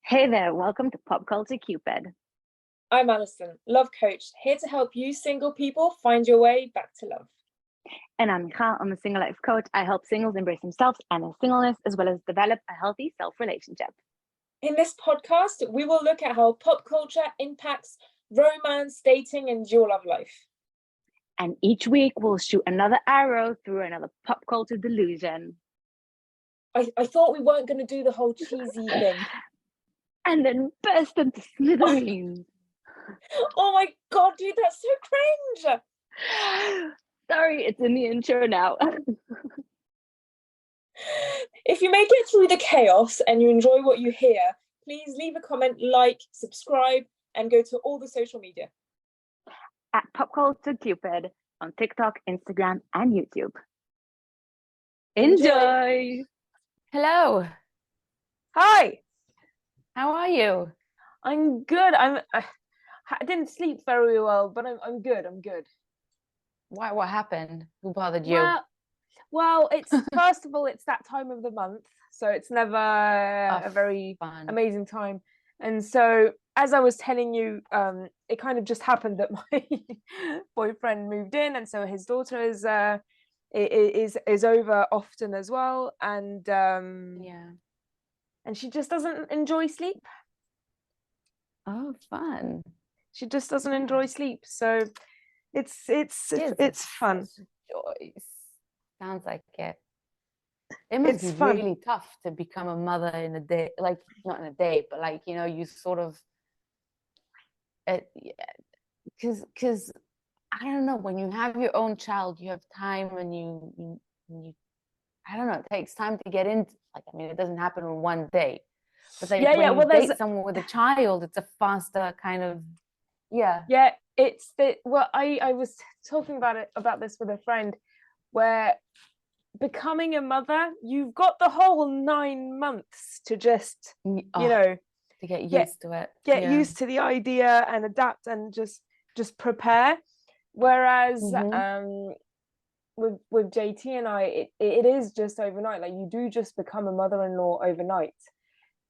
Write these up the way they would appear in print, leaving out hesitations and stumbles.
Hey there, welcome to Pop Culture Cupid. I'm Alison, love coach, here to help you single people find your way back to love. And I'm Michal, I'm a single life coach. I help singles embrace themselves and their singleness, as well as develop a healthy self-relationship. In this podcast, we will look at how pop culture impacts romance, dating, and your love life. And each week we'll shoot another arrow through another pop culture delusion. I thought we weren't going to do the whole cheesy thing. And then burst into smithereens. Oh my god, dude, that's so cringe! Sorry, it's in the intro now. If you make it through the chaos and you enjoy what you hear, please leave a comment, like, subscribe, and go to all the social media. At Pop Culture Cupid on TikTok, Instagram, and YouTube. Enjoy! Hello. Hi! How are you? I'm good. I didn't sleep very well, but I'm good. I'm good. Why? What happened? Who bothered you? Well, it's first of all, it's that time of the month, so it's never a very fun. amazing time. And so, as I was telling you, it kind of just happened that my boyfriend moved in, and so his daughter is over often as well, and and she just doesn't enjoy sleep. Oh, fun. She just doesn't enjoy sleep, so it's fun. Sounds like it. It must be fun. really tough to become a mother in a day, like not in a day, but like, you know, you sort of because I don't know, when you have your own child, you have time, and you I don't know, it takes time to get into, like, I mean, it doesn't happen in one day, but like when you date someone with a child, it's a faster kind of it's the I was talking about this with a friend, where becoming a mother, you've got the whole 9 months to just to get used to it, used to the idea and adapt and just prepare, whereas with JT and I, it is just overnight. Like, you do just become a mother-in-law overnight,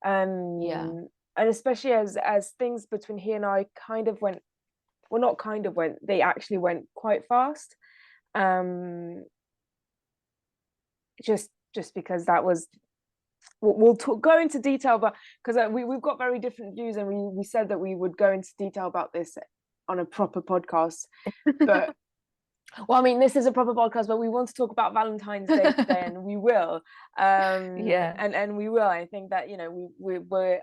and especially as things between he and I they actually went quite fast, just because that was, we'll go into detail, but because we've got very different views, and we said that we would go into detail about this on a proper podcast, but well, I mean, this is a proper podcast, but we want to talk about Valentine's Day today, and we will. And we will. I think that, you know,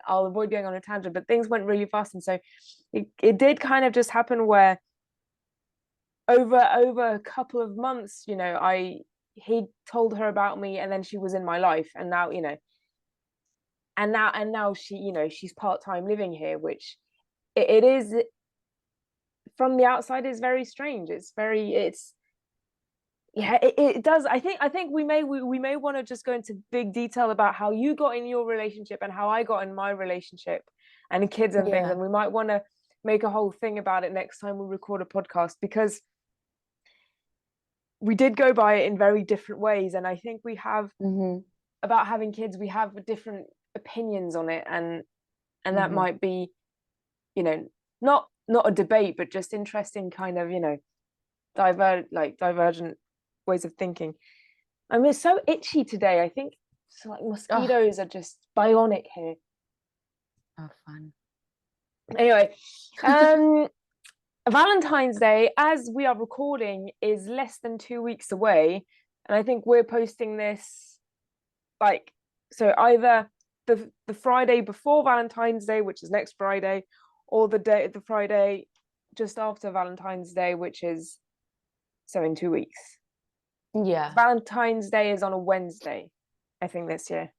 I'll avoid going on a tangent, but things went really fast, and so it did kind of just happen where over a couple of months, you know, he told her about me, and then she was in my life, and now, you know, and now she, you know, she's part-time living here, which it is, from the outside, is very strange. It does. I think we may want to just go into big detail about how you got in your relationship and how I got in my relationship, and kids and things, and we might want to make a whole thing about it next time we record a podcast, because we did go by it in very different ways, and I think we have about having kids, we have different opinions on it, and that might be, you know, not a debate, but just interesting kind of, you know, divergent ways of thinking. I mean, it's so itchy today. I think so, like, mosquitoes are just bionic here. Oh, fun. Anyway, Valentine's Day, as we are recording, is less than 2 weeks away, and I think we're posting this like, so either the Friday before Valentine's Day, which is next Friday, or the Friday just after Valentine's Day, which is so in 2 weeks. Yeah. Valentine's Day is on a Wednesday, I think, this year.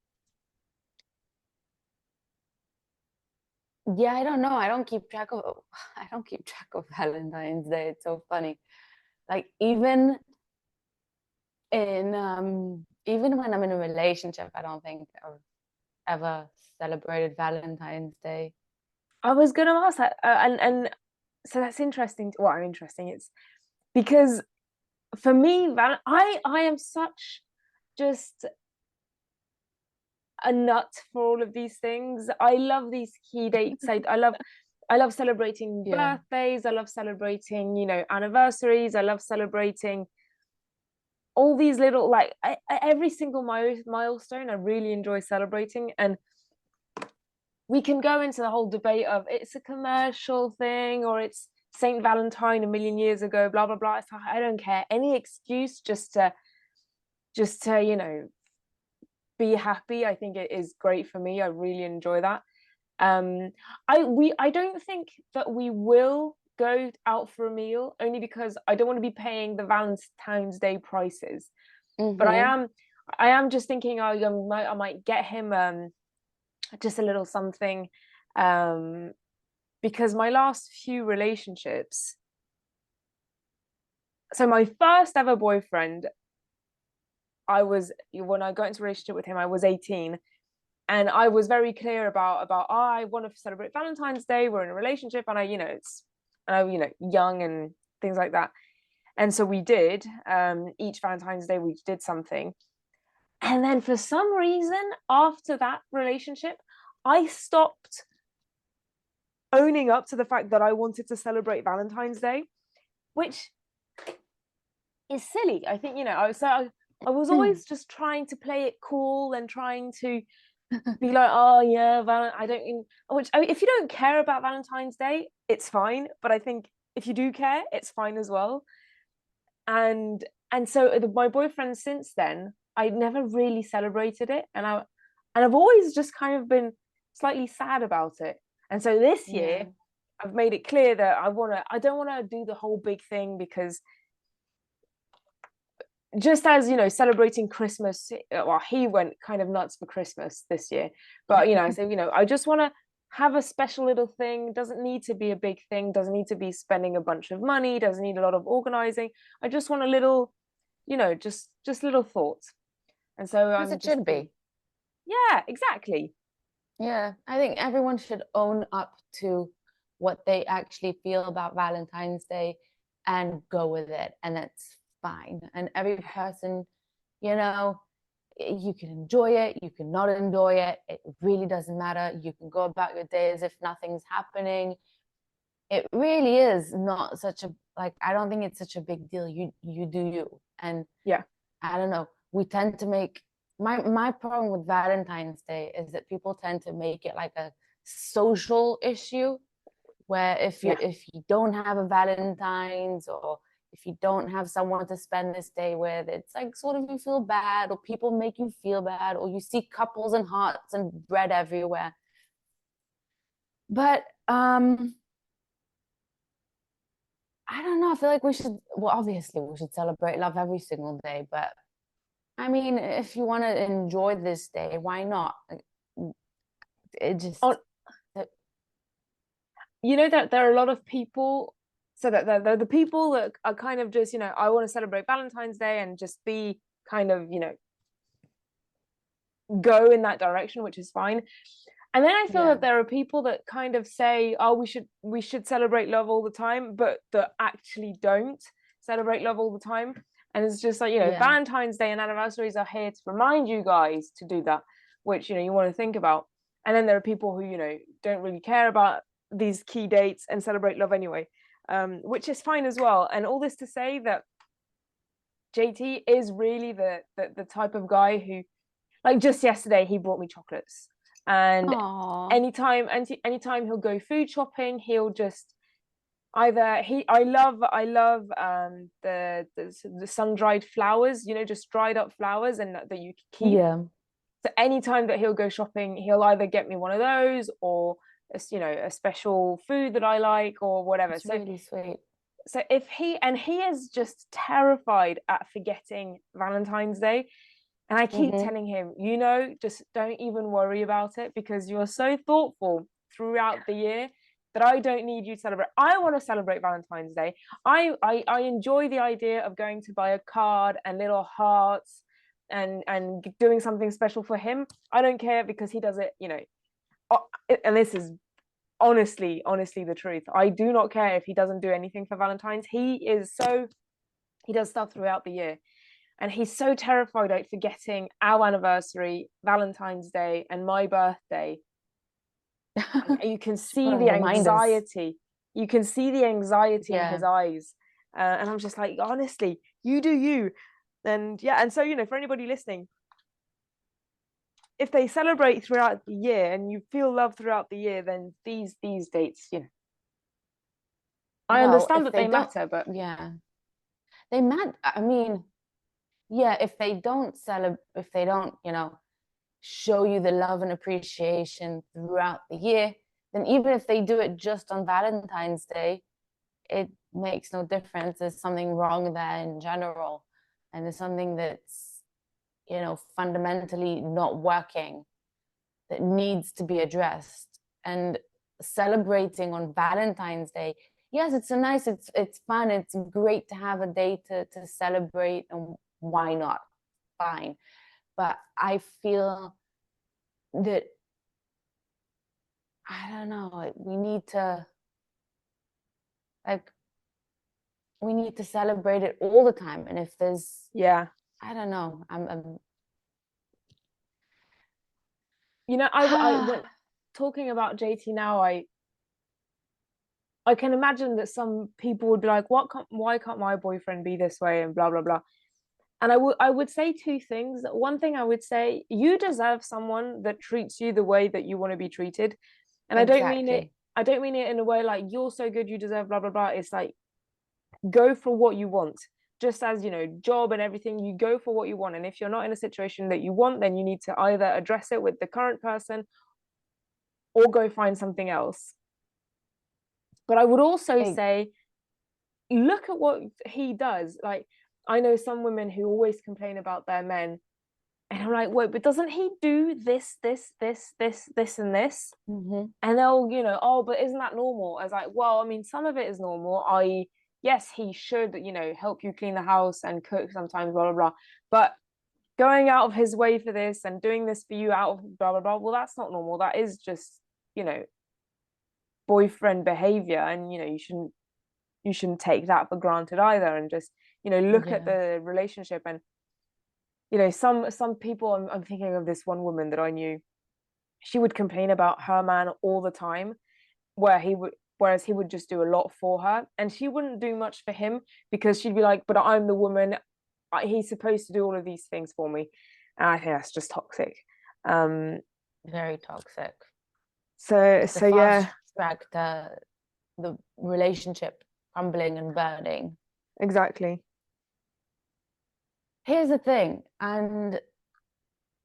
Yeah, I don't know. I don't keep track of Valentine's Day. It's so funny. Like, even when I'm in a relationship, I don't think I've ever celebrated Valentine's Day. I was gonna ask that, and so that's interesting. Well, interesting. It's because for me, I am such just a nut for all of these things. I love these key dates. I love celebrating birthdays. I love celebrating, you know, anniversaries. I love celebrating all these little, like, every single milestone. I really enjoy celebrating. And we can go into the whole debate of it's a commercial thing or it's Saint Valentine a million years ago, blah blah blah. It's like, I don't care. Any excuse just to you know, be happy, I think it is great for me. I really enjoy that. I don't think that we will go out for a meal, only because I don't want to be paying the Valentine's Day prices. But I am just thinking I might get him just a little something, because my last few relationships, so my first ever boyfriend, when I got into a relationship with him, I was 18, and I was very clear about I want to celebrate Valentine's Day, we're in a relationship, and I, you know, young and things like that. And so we did, each Valentine's Day we did something. And then for some reason, after that relationship, I stopped owning up to the fact that I wanted to celebrate Valentine's Day, which is silly. I think, you know, I was always just trying to play it cool and trying to be like, oh yeah, if you don't care about Valentine's Day, it's fine. But I think if you do care, it's fine as well. And so my boyfriend since then, I never really celebrated it, and I've always just kind of been slightly sad about it. And so this year, I've made it clear that I don't want to do the whole big thing, because just as, you know, celebrating Christmas, well, he went kind of nuts for Christmas this year, but, you know, I say, you know, I just want to have a special little thing. Doesn't need to be a big thing, doesn't need to be spending a bunch of money, doesn't need a lot of organizing. I just want a little, you know, just little thoughts. And so as it should be. Yeah, exactly. Yeah, I think everyone should own up to what they actually feel about Valentine's Day and go with it, and that's fine. And every person, you know, you can enjoy it, you can not enjoy it, it really doesn't matter. You can go about your day as if nothing's happening. It really is not such a, like, I don't think it's such a big deal. You do you. And yeah, I don't know, we tend to make, my problem with Valentine's Day is that people tend to make it like a social issue, where if you don't have a Valentine's, or if you don't have someone to spend this day with, it's like sort of you feel bad, or people make you feel bad, or you see couples and hearts and bread everywhere. But I don't know, I feel like we should, well, obviously we should celebrate love every single day, but I mean, if you want to enjoy this day, why not? It just, you know, that there are a lot of people, so that the people that are kind of just, you know, I want to celebrate Valentine's Day and just be kind of, you know, go in that direction, which is fine. And then I feel that there are people that kind of say, oh, we should celebrate love all the time, but that actually don't celebrate love all the time. And it's just like, you know, Valentine's Day and anniversaries are here to remind you guys to do that, which, you know, you want to think about. And then there are people who, you know, don't really care about these key dates and celebrate love anyway, which is fine as well. And all this to say that JT is really the type of guy who, like, just yesterday he brought me chocolates, and anytime he'll go food shopping, he'll just either I love the sun-dried flowers, you know, just dried up flowers, and that you can keep. So anytime that he'll go shopping, he'll either get me one of those, or, you know, a special food that I like, or whatever. It's really sweet. So if he is just terrified at forgetting Valentine's Day, and I keep telling him, you know, just don't even worry about it, because you're so thoughtful throughout the year that I don't need you to celebrate. I want to celebrate Valentine's Day. I enjoy the idea of going to buy a card and little hearts and doing something special for him. I don't care, because he does it, you know, and this is honestly the truth. I do not care if he doesn't do anything for Valentine's. He does stuff throughout the year. and he's so terrified of forgetting our anniversary, Valentine's Day, and my birthday. You can see the anxiety. You can see the anxiety in his eyes. And I'm just like, honestly, you do you. And yeah, and so, you know, for anybody listening, if they celebrate throughout the year and you feel love throughout the year, then these dates, you know, I understand that they matter, but yeah, they matter. I mean, yeah, if they don't celebrate, if they don't, you know, show you the love and appreciation throughout the year, then even if they do it just on Valentine's Day, it makes no difference. There's something wrong there in general, and there's something that's, you know, fundamentally not working, that needs to be addressed. And celebrating on Valentine's Day, yes, it's it's fun, it's great to have a day to celebrate, and why not? Fine. But I feel that, I don't know, we need to, like, we need to celebrate it all the time. And if there's, I don't know, I'm you know, I when talking about JT now, I can imagine that some people would be like, why can't my boyfriend be this way, and blah blah blah. And I would say two things. One thing I would say, you deserve someone that treats you the way that you want to be treated. And exactly. I don't mean it in a way like, you're so good, you deserve blah blah blah. It's like, go for what you want. Just as, you know, job and everything, you go for what you want. And if you're not in a situation that you want, then you need to either address it with the current person or go find something else. But I would also say, look at what he does. Like, I know some women who always complain about their men, and I'm like, wait, but doesn't he do this, and this? Mm-hmm. And they'll, you know, oh, but isn't that normal? I was like, well, I mean, some of it is normal. Yes, he should, you know, help you clean the house and cook sometimes, blah blah blah. But going out of his way for this and doing this for you out of blah blah blah, well, that's not normal. That is just, you know, boyfriend behavior, and you know, you shouldn't take that for granted either. And just, you know, look at the relationship. And you know, some people, I'm thinking of this one woman that I knew, she would complain about her man all the time, whereas he would just do a lot for her, and she wouldn't do much for him, because she'd be like, but I'm the woman, he's supposed to do all of these things for me. And I think that's just toxic. Very toxic. So yeah, track the relationship crumbling and burning. Exactly. Here's the thing, and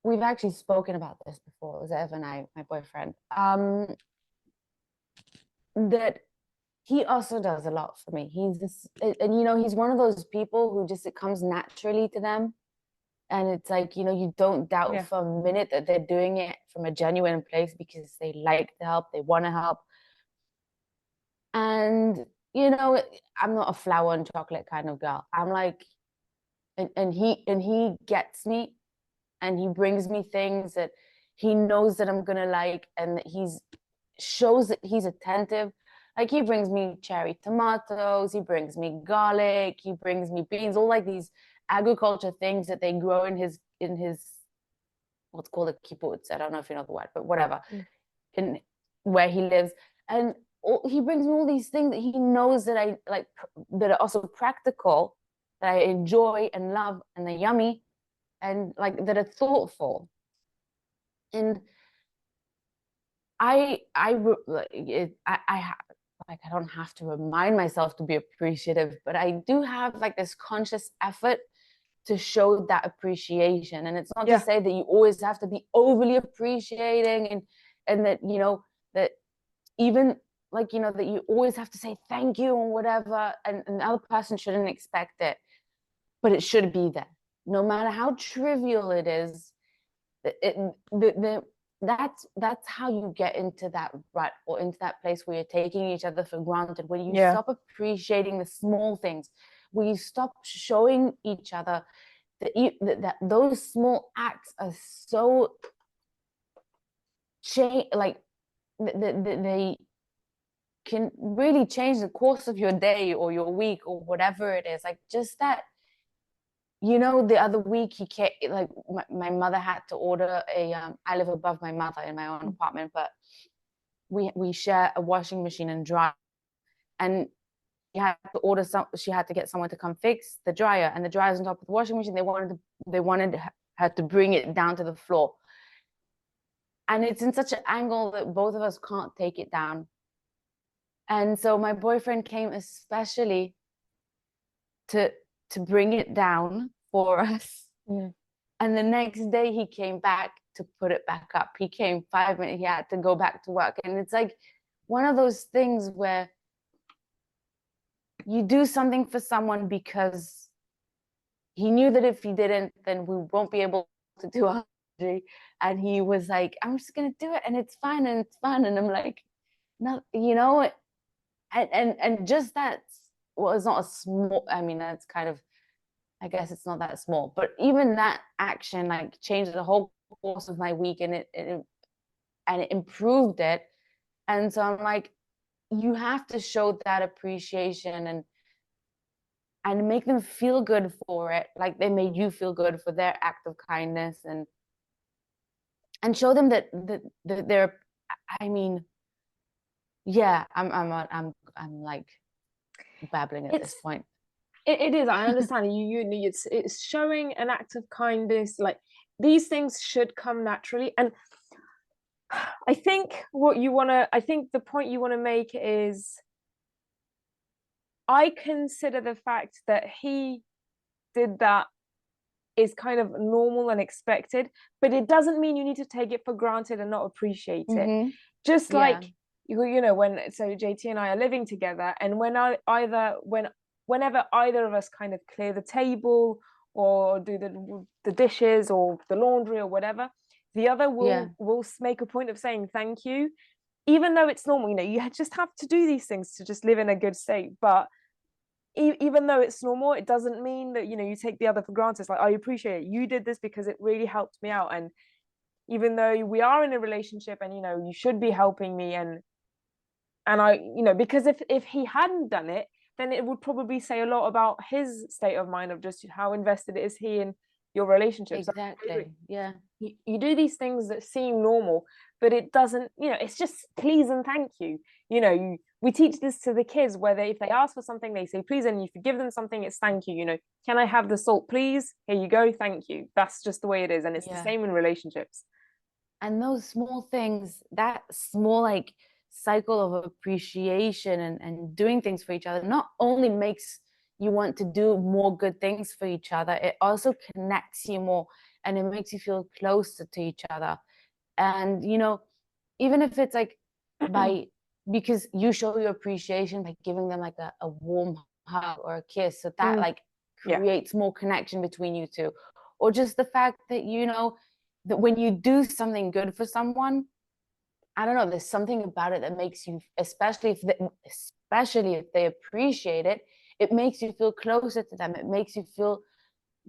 we've actually spoken about this before, Zev and I, my boyfriend, that he also does a lot for me. He's this, and you know, he's one of those people who just, it comes naturally to them. And it's like, you know, you don't doubt for a minute that they're doing it from a genuine place, because they like to help, they want to help. And, you know, I'm not a flower and chocolate kind of girl. I'm like, and he gets me, and he brings me things that he knows that I'm gonna like, and that he's shows that he's attentive. Like, he brings me cherry tomatoes, he brings me garlic, he brings me beans, all like these agriculture things that they grow in his what's called a kibbutz. I don't know if you know the word, but whatever, in where he lives. And he brings me all these things that he knows that I like, that are also practical, that I enjoy and love, and they're yummy, and like, that are thoughtful. And I don't have to remind myself to be appreciative, but I do have like this conscious effort to show that appreciation. And it's not to say that you always have to be overly appreciating, and that, you know, that even like, you know, that you always have to say thank you and whatever, and the other person shouldn't expect it, but it should be there, no matter how trivial it is. That's how you get into that rut, or into that place where you're taking each other for granted, when you stop appreciating the small things, where you stop showing each other that those small acts are so like they can really change the course of your day or your week or whatever it is. Like, just that you know, the other week he came, like my mother had to order a I live above my mother in my own apartment, but we share a washing machine and dryer, and she had to get someone to come fix the dryer, and the dryer's on top of the washing machine. They wanted her to bring it down to the floor, and it's in such an angle that both of us can't take it down. And so my boyfriend came especially to bring it down for us. Yeah. And the next day he came back to put it back up. He came 5 minutes, he had to go back to work. And it's like one of those things where you do something for someone because he knew that if he didn't, then we won't be able to do our laundry. And he was like, I'm just gonna do it, and it's fine, and it's fun. And I'm like, no, you know, and just that, well, it's not a small, I mean, that's kind of, I guess it's not that small, but even that action like changed the whole course of my week, and it improved it. And so I'm like, you have to show that appreciation and make them feel good for it, like they made you feel good for their act of kindness, and show them that they're, I mean, yeah, I'm like babbling at this point. It is. I understand. It's showing an act of kindness. Like, these things should come naturally. And I think the point you want to make is, I consider the fact that he did that is kind of normal and expected, but it doesn't mean you need to take it for granted and not appreciate it. Just like, you know, so JT and I are living together, and whenever either of us kind of clear the table or do the dishes or the laundry or whatever, the other will make a point of saying thank you, even though it's normal. You know, you just have to do these things to just live in a good state. But even though it's normal, it doesn't mean that, you know, you take the other for granted. It's like, I appreciate it, you did this because it really helped me out. And even though we are in a relationship, and, you know, you should be helping me, and I, you know, because if he hadn't done it, then it would probably say a lot about his state of mind, of just how invested is he in your relationship. Exactly. So yeah. You do these things that seem normal, but it doesn't, you know, it's just please and thank you. You know, we teach this to the kids, where if they ask for something, they say please, and if you give them something, it's thank you. You know, can I have the salt, please? Here you go, thank you. That's just the way it is. And it's the same in relationships. And those small things, that small like cycle of appreciation and doing things for each other, not only makes you want to do more good things for each other, it also connects you more, and it makes you feel closer to each other. And, you know, even if it's like because you show your appreciation by giving them like a warm hug or a kiss, so that like creates more connection between you two. Or just the fact that, you know, that when you do something good for someone, I don't know, there's something about it that makes you, especially if they appreciate it, it makes you feel closer to them. It makes you feel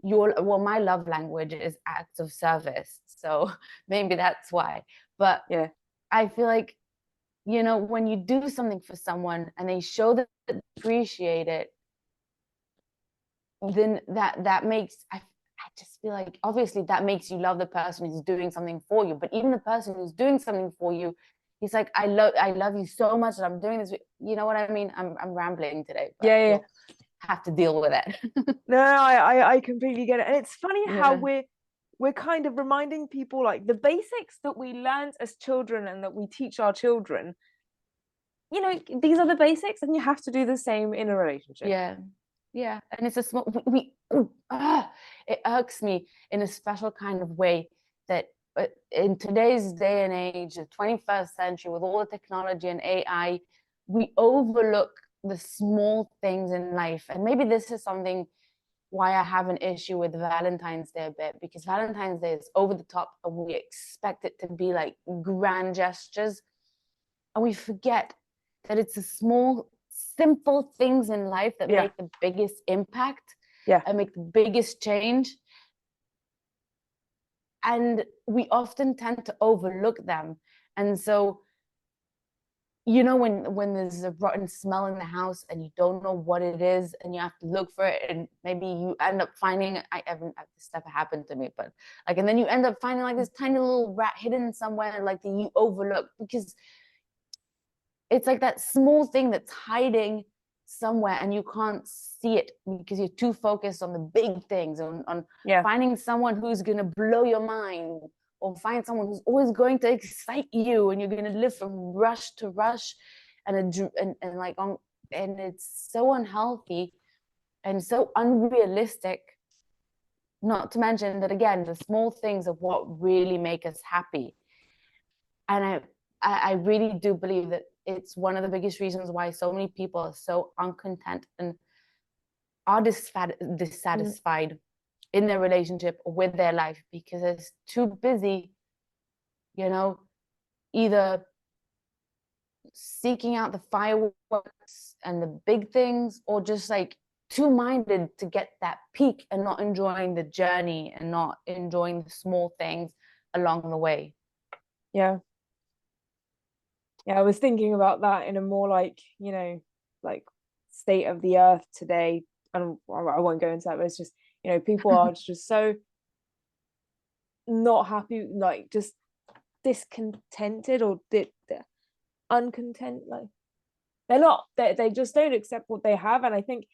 my love language is acts of service, so maybe that's why. But I feel like, you know, when you do something for someone and they show that they appreciate it, then that makes, I just feel like, obviously that makes you love the person who's doing something for you. But even the person who's doing something for you, he's like, I love you so much that I'm doing this. You know what I mean? I'm rambling today. But we'll have to deal with it. No, I completely get it. And it's funny how we're kind of reminding people, like, the basics that we learned as children and that we teach our children. You know, these are the basics, and you have to do the same in a relationship. Yeah, and it's a small, it irks me in a special kind of way that in today's day and age, the 21st century, with all the technology and AI, we overlook the small things in life. And maybe this is something why I have an issue with Valentine's Day a bit, because Valentine's Day is over the top and we expect it to be like grand gestures, and we forget that it's a small, simple things in life that make the biggest impact and make the biggest change. And we often tend to overlook them. And so you know, when there's a rotten smell in the house and you don't know what it is and you have to look for it, and maybe you end up finding, I haven't, this never happened to me, but like, and then you end up finding like this tiny little rat hidden somewhere, like that you overlook, because it's like that small thing that's hiding somewhere and you can't see it because you're too focused on the big things, on finding someone who's going to blow your mind, or find someone who's always going to excite you, and you're going to live from rush to rush, and like on, and it's so unhealthy and so unrealistic. Not to mention that, again, the small things are what really make us happy. And I really do believe that it's one of the biggest reasons why so many people are so uncontent and are dissatisfied in their relationship or with their life, because it's too busy, you know, either seeking out the fireworks and the big things, or just like too minded to get that peak and not enjoying the journey and not enjoying the small things along the way. Yeah, I was thinking about that in a more like, you know, like state of the earth today, and I won't go into that, but it's just, you know, people are just so not happy, like just discontented, or uncontent, like they're not, they just don't accept what they have. And I think,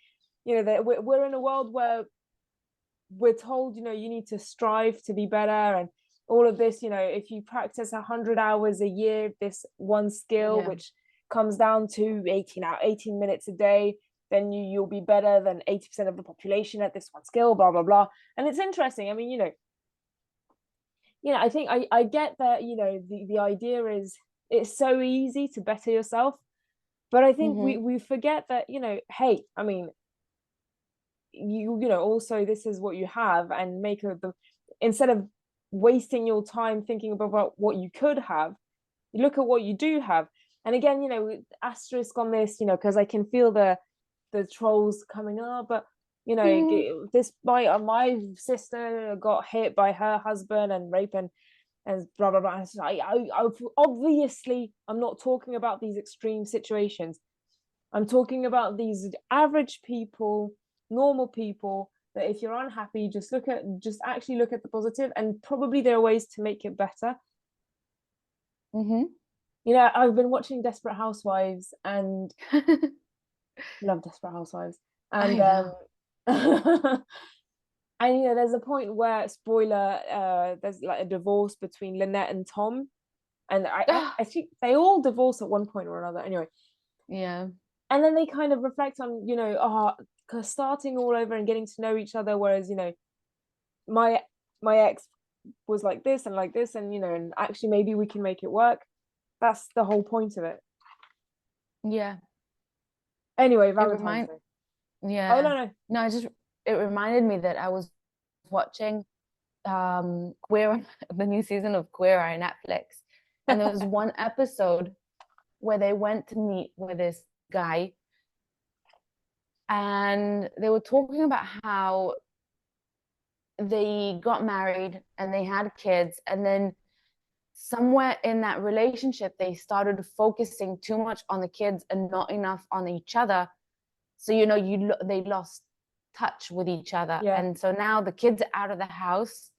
you know, that we're in a world where we're told, you know, you need to strive to be better, and all of this, you know, if you practice 100 hours a year, this one skill, which comes down to 18 minutes a day, then you'll be better than 80% of the population at this one skill, blah blah blah. And it's interesting. I mean, you know, I think I get that, you know, the idea is it's so easy to better yourself, but I think we forget that, you know, hey, I mean, you know, also this is what you have, and make of them, instead of wasting your time thinking about what you could have, you look at what you do have. And again, you know, asterisk on this, you know, because I can feel the trolls coming up, but you know, this my sister got hit by her husband and raped and blah blah blah. I obviously, I'm not talking about these extreme situations. I'm talking about these average people, normal people, that if you're unhappy, just actually look at the positive, and probably there are ways to make it better. You know, I've been watching Desperate Housewives, and love Desperate Housewives, and and you know, there's a point where, spoiler, there's like a divorce between Lynette and Tom, and I think they all divorce at one point or another. Anyway, and then they kind of reflect on, you know, starting all over and getting to know each other, whereas, you know, my ex was like this, and you know, and actually maybe we can make it work. That's the whole point of it. Anyway, Valentine's Day. Oh no, it reminded me that I was watching Queer, the new season of Queer on Netflix, and there was one episode where they went to meet with this guy, and they were talking about how they got married and they had kids, and then somewhere in that relationship they started focusing too much on the kids and not enough on each other. So, you know, they lost touch with each other. And so now the kids are out of the house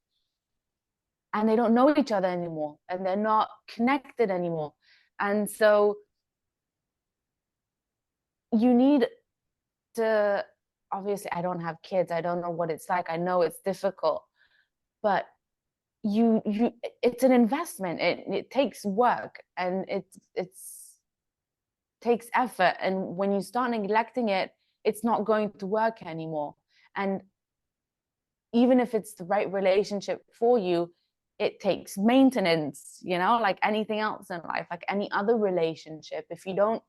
and they don't know each other anymore, and they're not connected anymore. And so you need to, obviously, I don't have kids, I don't know what it's like, I know it's difficult, but you it's an investment. It takes work, and it's takes effort, and when you start neglecting it, it's not going to work anymore. And even if it's the right relationship for you, it takes maintenance, you know, like anything else in life, like any other relationship. If you don't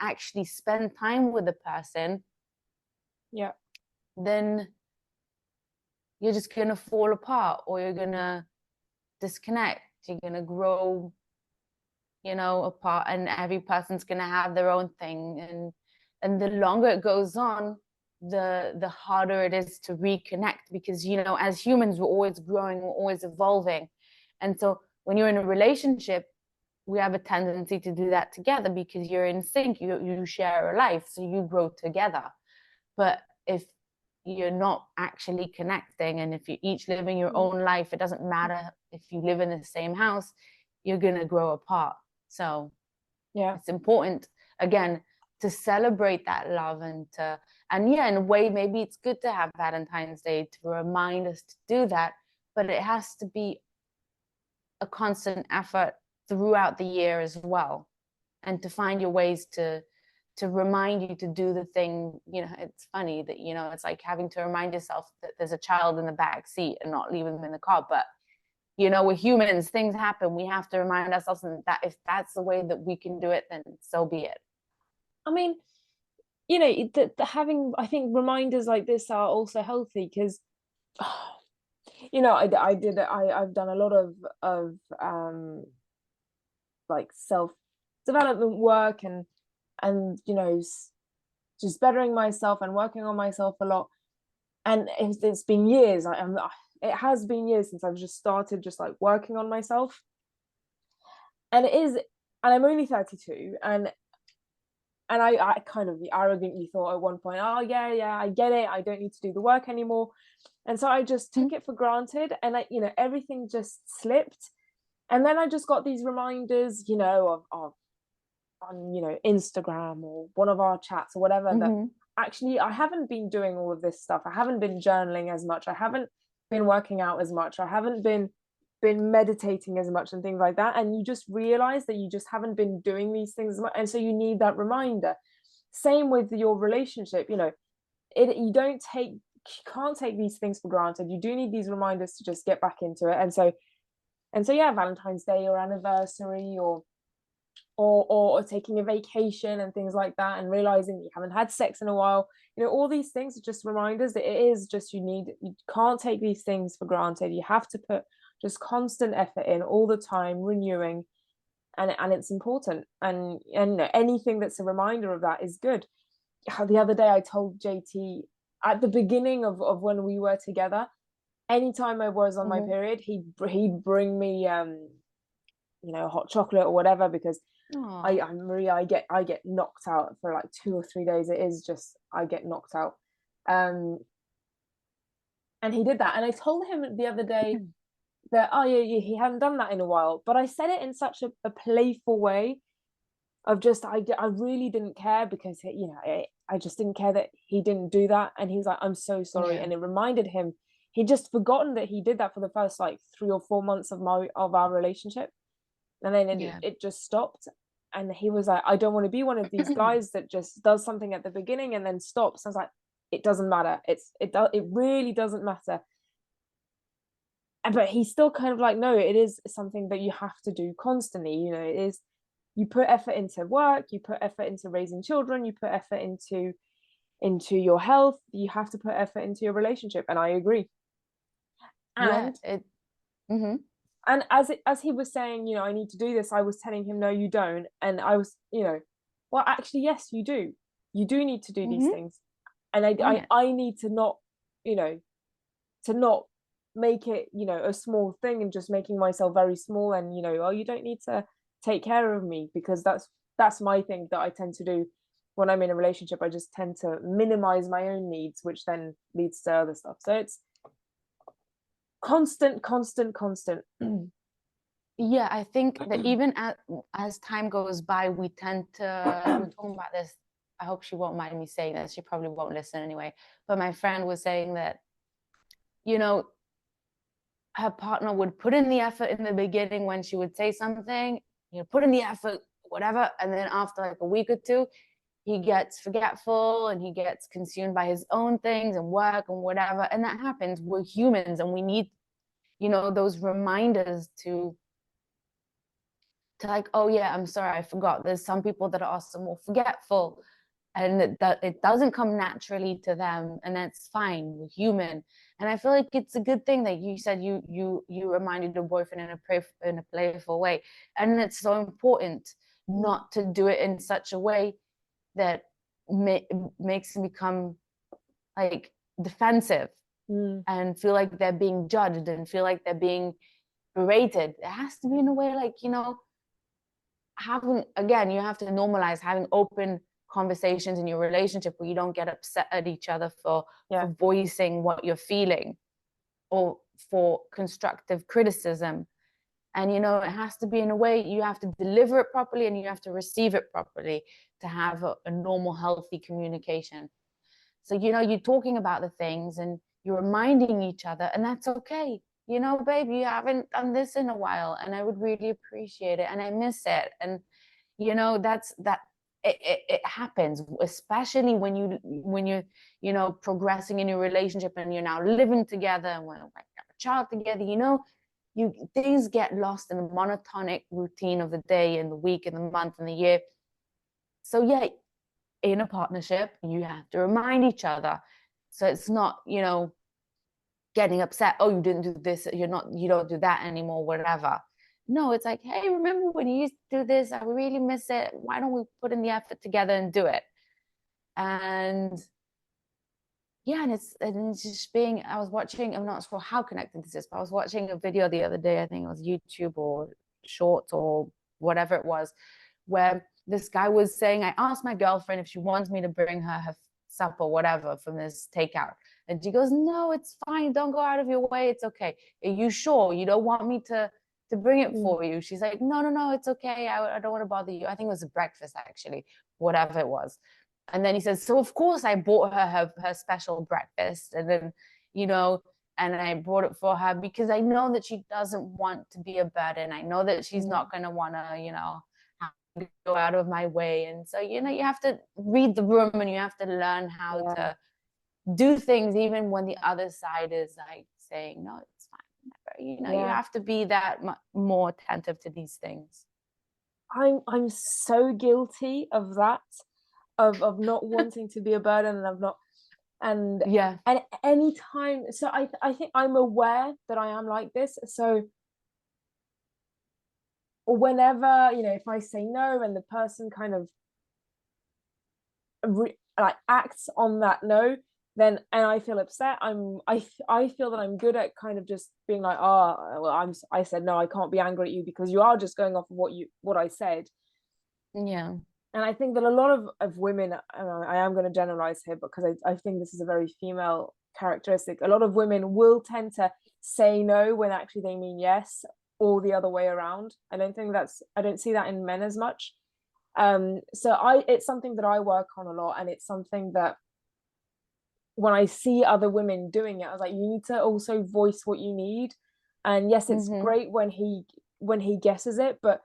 actually spend time with the person, then you're just gonna fall apart, or you're gonna disconnect, you're gonna grow, you know, apart, and every person's gonna have their own thing, and the longer it goes on, the harder it is to reconnect, because, you know, as humans, we're always growing, we're always evolving. And so when you're in a relationship, we have a tendency to do that together because you're in sync, you share a life, so you grow together. But if you're not actually connecting, and if you're each living your own life, it doesn't matter if you live in the same house, you're gonna grow apart. So Yeah, it's important, again, to celebrate that love, and yeah, in a way, maybe it's good to have Valentine's Day to remind us to do that, but it has to be a constant effort throughout the year as well, and to find your ways to remind you to do the thing. It's funny that, it's like having to remind yourself that there's a child in the back seat and not leaving them in the car. But we're humans, things happen, we have to remind ourselves, and that if that's the way that we can do it, then so be it. I mean, having, I think, reminders like this are also healthy, because I've done a lot of like self-development work, and just bettering myself and working on myself a lot. And it's been years. It has been years since I've just started just like working on myself. And I'm only 32, and I kind of arrogantly thought at one point, oh yeah, I get it, I don't need to do the work anymore. And so I just took it for granted, and everything just slipped. And then I just got these reminders, of on Instagram or one of our chats or whatever, that actually I haven't been doing all of this stuff. I haven't been journaling as much. I haven't been working out as much. I haven't been meditating as much and things like that. And you just realize that you just haven't been doing these things as much, and so you need that reminder. Same with your relationship. You can't take these things for granted. You do need these reminders to just get back into it. And so yeah, Valentine's Day or anniversary, or taking a vacation and things like that, and realizing you haven't had sex in a while, all these things are just reminders that it is just, you can't take these things for granted. You have to put just constant effort in all the time, renewing, and it's important. And anything that's a reminder of that is good. The other day I told JT, at the beginning of when we were together, anytime I was on my period, he'd bring me hot chocolate or whatever, because I get knocked out for like 2 or 3 days. It is just, I get knocked out. And he did that, and I told him the other day that he hadn't done that in a while, but I said it in such a playful way of just, I really didn't care, because I just didn't care that he didn't do that. And he was like, I'm so sorry. And it reminded him, he'd just forgotten that he did that for the first like 3 or 4 months of our relationship, and then it just stopped. And he was like, I don't want to be one of these guys that just does something at the beginning and then stops. I was like, it doesn't matter. It really doesn't matter. But he's still kind of like, no, it is something that you have to do constantly. It is, you put effort into work, you put effort into raising children, you put effort into your health, you have to put effort into your relationship. And I agree. And and as he was saying, I need to do this, I was telling him, no, you don't. And I was, well, actually, yes, you do. You do need to do these things. And I need to not, to not make it, a small thing and just making myself very small, and, oh, you don't need to take care of me, because that's my thing that I tend to do when I'm in a relationship. I just tend to minimize my own needs, which then leads to other stuff. So it's constant. Yeah, I think that even as time goes by, we tend to, we were talking about this, I hope she won't mind me saying this, she probably won't listen anyway, but my friend was saying that, her partner would put in the effort in the beginning when she would say something, put in the effort, whatever, and then after like a week or two, he gets forgetful and he gets consumed by his own things and work and whatever. And that happens. We're humans, and we need, those reminders to like, oh yeah, I'm sorry, I forgot. There's some people that are also more forgetful, and that it doesn't come naturally to them, and that's fine. We're human. And I feel like it's a good thing that you said you reminded your boyfriend in a playful way. And it's so important not to do it in such a way that makes them become like defensive and feel like they're being judged and feel like they're being berated. It has to be in a way like, having, again, you have to normalize having open conversations in your relationship where you don't get upset at each other for voicing what you're feeling, or for constructive criticism. And, you know, it has to be in a way, you have to deliver it properly and you have to receive it properly to have a normal, healthy communication. So, you know, you're talking about the things and you're reminding each other, and that's okay. You know, babe, you haven't done this in a while and I would really appreciate it and I miss it. And, you know, it happens, especially when you're, you know, progressing in your relationship and you're now living together and when like have a child together, you know, things get lost in the monotonic routine of the day and the week and the month and the year. So yeah, in a partnership, you have to remind each other. So it's not, you know, getting upset, oh, you didn't do this, you don't do that anymore, whatever. No, it's like, hey, remember when you used to do this? I really miss it. Why don't we put in the effort together and do it? And yeah, and it's just being, I was watching, I'm not sure how connected this is, but I was watching a video the other day, I think it was YouTube or Shorts or whatever it was, where this guy was saying, I asked my girlfriend if she wants me to bring her supper, whatever, from this takeout. And she goes, no, it's fine. Don't go out of your way. It's okay. Are you sure you don't want me to bring it for you? She's like, no, it's okay. I don't want to bother you. I think it was a breakfast, actually, whatever it was. And then he says, so of course I bought her special breakfast. And then, you know, and I brought it for her because I know that she doesn't want to be a burden. I know that she's not going to want to, you know, go out of my way. And so, you know, you have to read the room and you have to learn how to do things even when the other side is like saying, no, it's fine. You know, you have to be that more attentive to these things. I'm so guilty of that, of not wanting to be a burden, and of not, and any time. So I think I'm aware that I am like this. So whenever, you know, if I say no and the person kind of like acts on that no, then, and I feel upset, I feel that I'm good at kind of just being like, oh, well, I said no, I can't be angry at you because you are just going off of what I said. Yeah. And I think that a lot of women, I am going to generalize here because I think this is a very female characteristic. A lot of women will tend to say no when actually they mean yes, or the other way around. I don't see that in men as much. So it's something that I work on a lot, and it's something that when I see other women doing it, I was like, you need to also voice what you need. And yes, it's great when he guesses it, but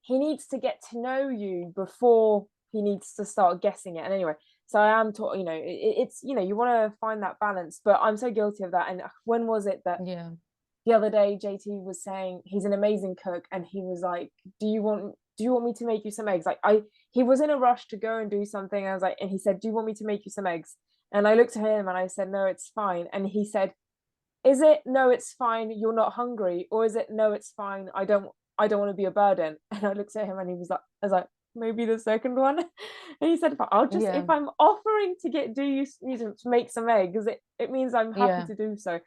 he needs to get to know you before he needs to start guessing it. And anyway, so I am you know, it's, you know, you want to find that balance, but I'm so guilty of that. And when was it that the other day JT was saying he's an amazing cook, and he was like, do you want me to make you some eggs? Like he was in a rush to go and do something. I was like, and he said, do you want me to make you some eggs? And I looked at him and I said, no, it's fine. And he said, is it no, it's fine, you're not hungry? Or is it no, it's fine, I don't want to be a burden? And I looked at him and he was like, I was like, maybe the second one. And he said, if I'm offering to you to make some eggs, it means I'm happy to do so.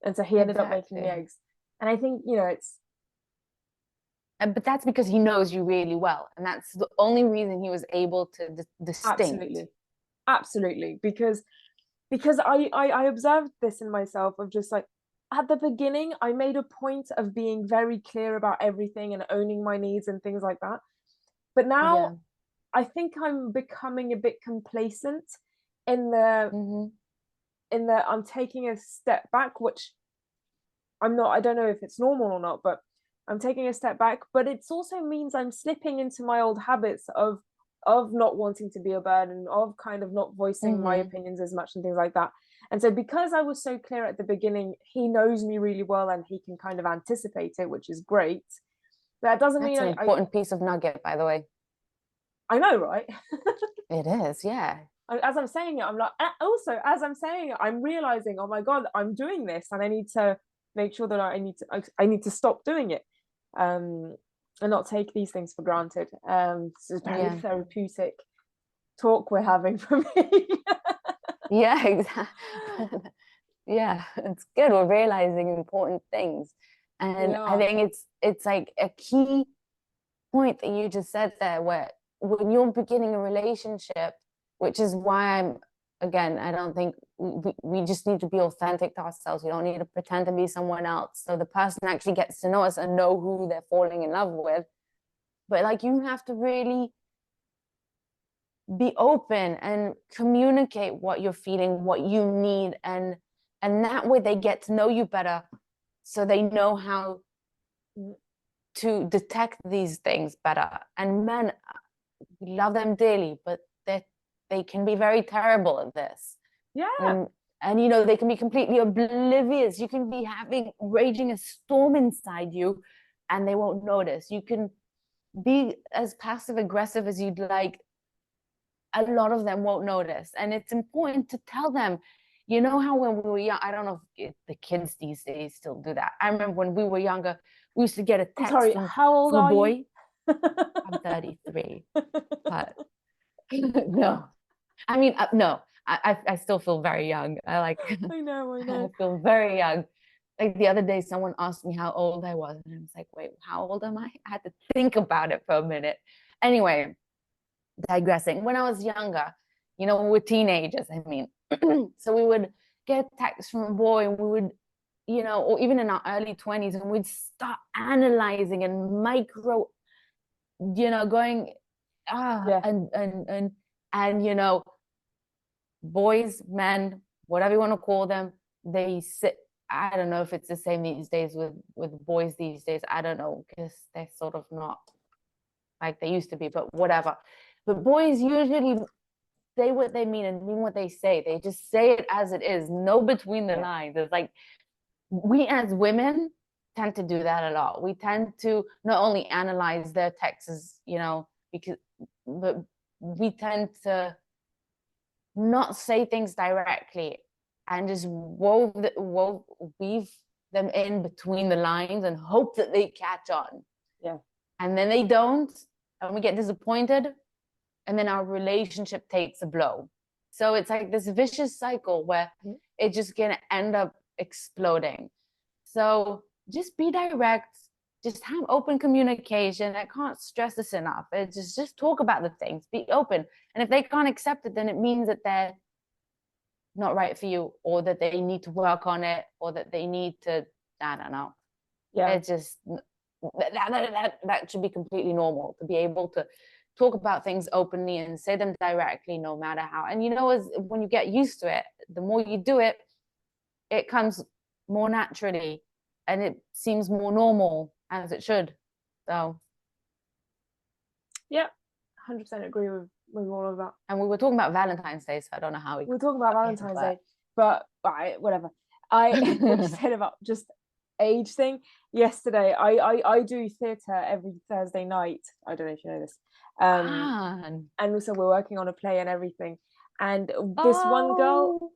And so he ended up making the eggs. And I think, you know, it's, but that's because he knows you really well, and that's the only reason he was able to distinct. Absolutely, because I observed this in myself, of just like, at the beginning I made a point of being very clear about everything and owning my needs and things like that, but now I think I'm becoming a bit complacent in the I'm taking a step back, which I don't know if it's normal or not, but I'm taking a step back. But it also means I'm slipping into my old habits of not wanting to be a burden, of kind of not voicing my opinions as much and things like that. And so because I was so clear at the beginning, he knows me really well and he can kind of anticipate it, which is great. That doesn't mean an important piece of nugget, by the way. I know, right? It is, yeah. As I'm saying it, I'm like, also as I'm saying it, I'm realizing, oh my God, I'm doing this, and I need to make sure that I need to stop doing it, and not take these things for granted. This is very therapeutic talk we're having for me. Yeah, exactly. Yeah, it's good. We're realizing important things, and I think it's like a key point that you just said there, where when you're beginning a relationship, which is why I don't think we just need to be authentic to ourselves. We don't need to pretend to be someone else. So the person actually gets to know us and know who they're falling in love with. But like, you have to really be open and communicate what you're feeling, what you need, and that way they get to know you better, so they know how to detect these things better. And men, we love them dearly, but they can be very terrible at this. Yeah. And you know, they can be completely oblivious. You can be raging a storm inside you and they won't notice. You can be as passive aggressive as you'd like. A lot of them won't notice. And it's important to tell them. You know how when we were young, I don't know if the kids these days still do that. I remember when we were younger, we used to get a text how old from a are boy. you? I'm 33. But no, I mean, no, I still feel very young. I know. I feel very young. Like the other day, someone asked me how old I was, and I was like, wait, how old am I? I had to think about it for a minute. Anyway, digressing. When I was younger, you know, we were teenagers, I mean, so we would get a text from a boy, and we would, you know, or even in our early 20s, and we'd start analyzing and micro, you know, going, and you know, boys, men, whatever you want to call them, they sit. I don't know if it's the same these days with boys these days. I don't know, because they're sort of not like they used to be, but whatever. But boys usually say what they mean and mean what they say. They just say it as it is. No between the lines. It's like, we as women tend to do that a lot. We tend to not only analyze their texts, you know, but we tend to not say things directly and just weave them in between the lines and hope that they catch on. Yeah. And then they don't, and we get disappointed, and then our relationship takes a blow. So it's like this vicious cycle where it's just gonna end up exploding. So just be direct, just have open communication. I can't stress this enough. It's just talk about the things, be open. And if they can't accept it, then it means that they're not right for you, or that they need to work on it, or that they need to, I don't know. Yeah. It's just, that should be completely normal, to be able to talk about things openly and say them directly, no matter how. And you know, when you get used to it, the more you do it, it comes more naturally and it seems more normal, as it should. So yeah, 100% agree with all of that. And we were talking about Valentine's Day, so I don't know how we're talking about Valentine's Day, but whatever. I said about just age thing yesterday. I do theatre every Thursday night. I don't know if you know this. And also we're working on a play and everything. And this one girl,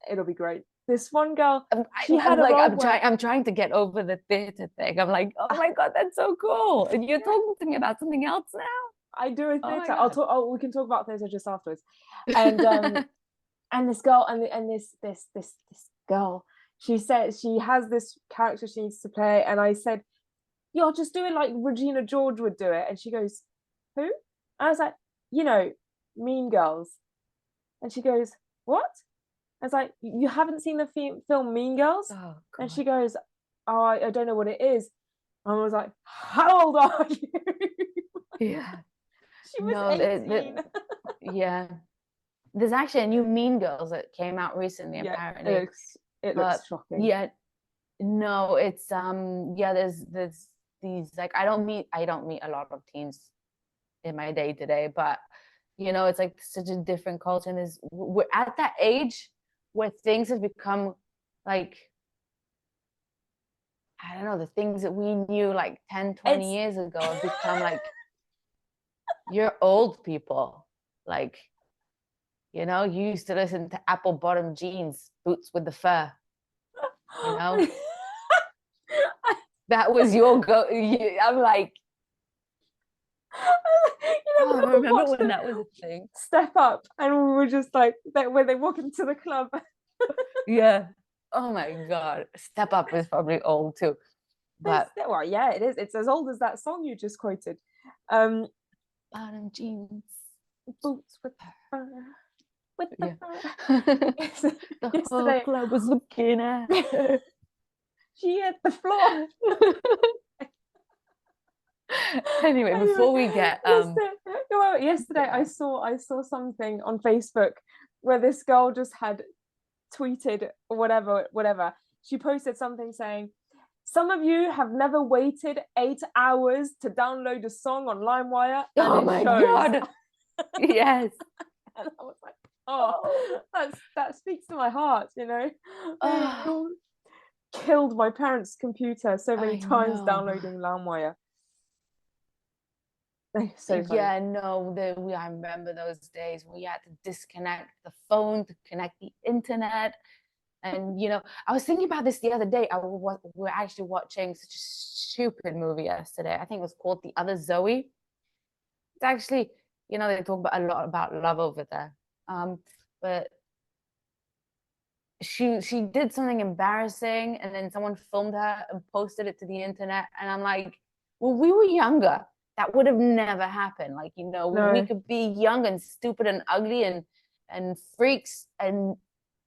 it'll be great. This one girl, I'm trying to get over the theatre thing. I'm like, oh my god, that's so cool. And you're talking to me about something else now. I do a theatre. We can talk about theatre just afterwards. And and this girl and this girl, she said she has this character she needs to play, and I said, yeah, I'll just do it like Regina George would do it. And she goes, who? And I was like, you know, Mean Girls. And she goes, what? I was like, you haven't seen the film Mean Girls? Oh, and she goes, oh, I don't know what it is. And I was like, how old are you? Yeah. She was 18. Yeah. There's actually a new Mean Girls that came out recently, apparently. It looks shocking. Yeah. No, it's there's these, like, I don't meet a lot of teens in my day to day, but you know, it's like such a different culture, and we're at that age where things have become like, I don't know, the things that we knew like 10, 20 years ago have become like, you're old people. Like, you know, you used to listen to apple bottom jeans, boots with the fur, you know. That was your I'm like, you know, I remember when that was a thing. Step Up, and we were just like, when they walk into the club. Yeah. Oh my god, Step Up is probably old too. But well, yeah, it is. It's as old as that song you just quoted. Bottom jeans, boots with fur. With the yeah. fur. The whole club was looking at her. She hit the floor. Anyway, before we get yesterday I saw something on Facebook where this girl just had tweeted or whatever. She posted something saying, some of you have never waited 8 hours to download a song on LimeWire, and oh it my shows. God. Yes. And I was like, oh, that speaks to my heart, you know. Oh, Killed my parents' computer so many I times know. downloading LimeWire. So funny. Yeah, no, I remember those days we had to disconnect the phone to connect the internet. And you know, I was thinking about this the other day. We were actually watching such a stupid movie yesterday. I think it was called The Other Zoe. It's actually, you know, they talk about a lot about love over there. But she did something embarrassing, and then someone filmed her and posted it to the internet. And I'm like, when we were younger, that would have never happened. Like, you know, No. we could be young and stupid and ugly and freaks and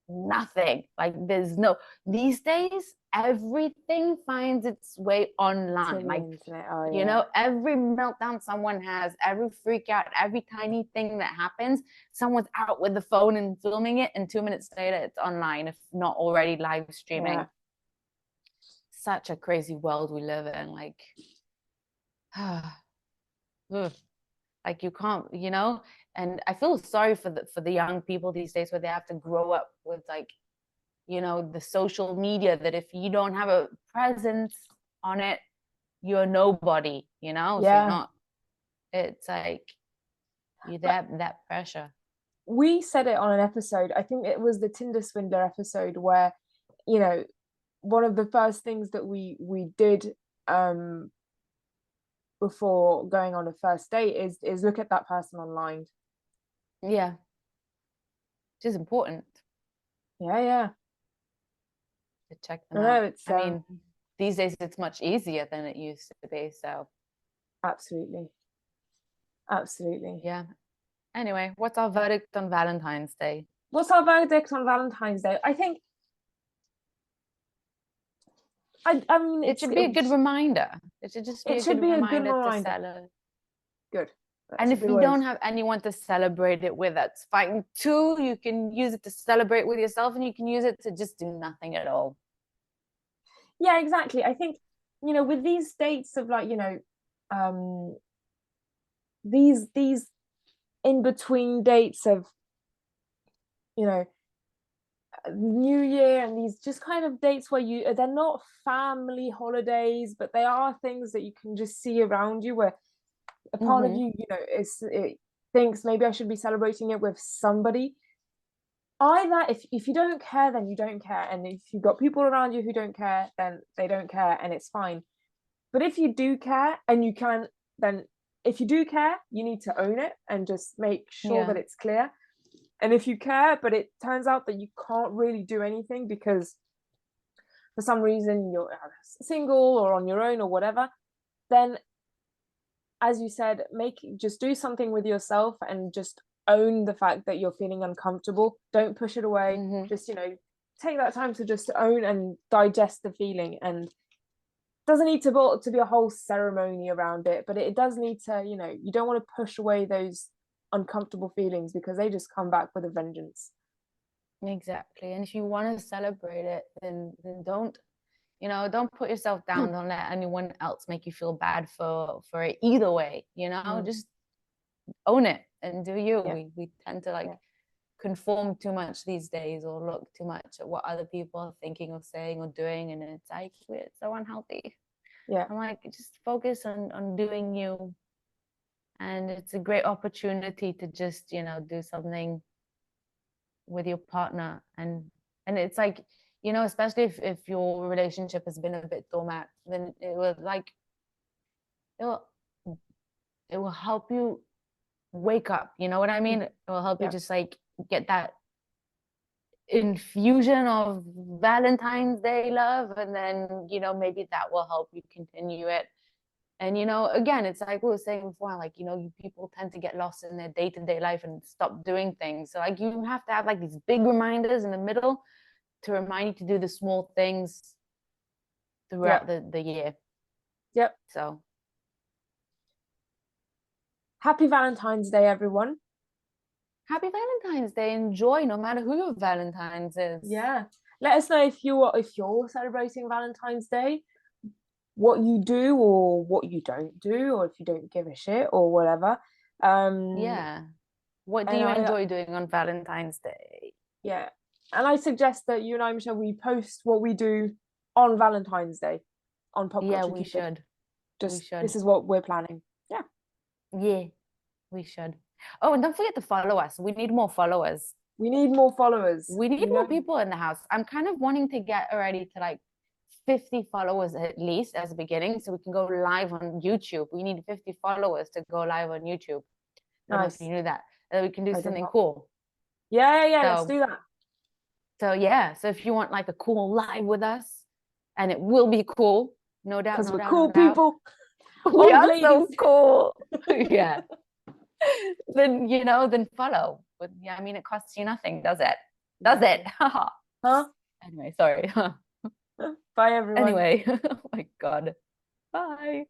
nothing. Like, there's no, these days everything finds its way online. Like, Oh, you know, every meltdown someone has, every freak out, every tiny thing that happens, someone's out with the phone and filming it, and 2 minutes later it's online, if not already live streaming. Yeah. Such a crazy world we live in. Like, like you can't, you know. And I feel sorry for the young people these days, where they have to grow up with, like, you know, the social media, that if you don't have a presence on it, you're nobody, you know. Yeah. So you're not, it's like you that pressure. We said it on an episode, I think it was the Tinder Swindler episode, where, you know, one of the first things that we did before going on a first date is look at that person online. Yeah, which is important Yeah to check them I know, out. it's I mean, these days it's much easier than it used to be. So absolutely yeah. Anyway, what's our verdict on Valentine's Day? What's our verdict on Valentine's Day? I think I mean, it should be a good reminder. It should just be a good reminder to celebrate. Good. And if you don't have anyone to celebrate it with, that's fine too. You can use it to celebrate with yourself, and you can use it to just do nothing at all. Yeah, exactly. I think, you know, with these dates of, like, you know, these in between dates of, you know, New Year, and these just kind of dates where they're not family holidays, but they are things that you can just see around you, where a part of you, you know, it thinks maybe I should be celebrating it with somebody. Either if you don't care, then you don't care, and if you've got people around you who don't care, then they don't care, and it's fine. But if you do care, and you can, then if you do care, you need to own it and just make sure that it's clear. And if you care, but it turns out that you can't really do anything because for some reason you're single or on your own or whatever, then, as you said, just do something with yourself and just own the fact that you're feeling uncomfortable. Don't push it away. Just, you know, take that time to just own and digest the feeling. And it doesn't need to be a whole ceremony around it, but it does need to, you know, you don't want to push away those uncomfortable feelings, because they just come back with a vengeance. Exactly. And if you want to celebrate it, then don't, you know, don't put yourself down. Don't let anyone else make you feel bad for it either way, you know. Just own it and do you. We tend to, like, conform too much these days, or look too much at what other people are thinking or saying or doing, and it's like, it's so unhealthy. I'm like, just focus on doing you. And it's a great opportunity to just, you know, do something with your partner. And it's like, you know, especially if your relationship has been a bit dormant, then it will help you wake up, you know what I mean? It will help you just, like, get that infusion of Valentine's Day love, and then, you know, maybe that will help you continue it. And, you know, again, it's like we were saying before, like, you know, people tend to get lost in their day-to-day life and stop doing things. So like you have to have like these big reminders in the middle to remind you to do the small things throughout the year. Yep. So happy Valentine's Day, everyone. happy Valentine's Day. Enjoy, no matter who your Valentine's is. Yeah. Let us know if you're celebrating Valentine's Day, what you do or what you don't do, or if you don't give a shit or whatever. Yeah. What do you enjoy doing on Valentine's Day? Yeah. And I suggest that you and I, Michelle, we post what we do on Valentine's Day on Pop Culture Yeah, we Cupid. should. This is what we're planning. Yeah. Yeah, we should. Oh, and don't forget to follow us. We need more followers. We need more followers. We need more people in the house. I'm kind of wanting to get already to like 50 followers at least as a beginning, so we can go live on YouTube. We need 50 followers to go live on YouTube. I don't know if you knew that. We can do something cool. Yeah, let's do that. So yeah, so if you want like a cool live with us, and it will be cool, no doubt, because no we're doubt, cool no doubt. people. We are so cool. Yeah. Then, you know, then follow. But yeah, I mean, it costs you nothing, does it? Does it? Huh? Anyway, sorry. Bye, everyone. Anyway, oh my God. Bye.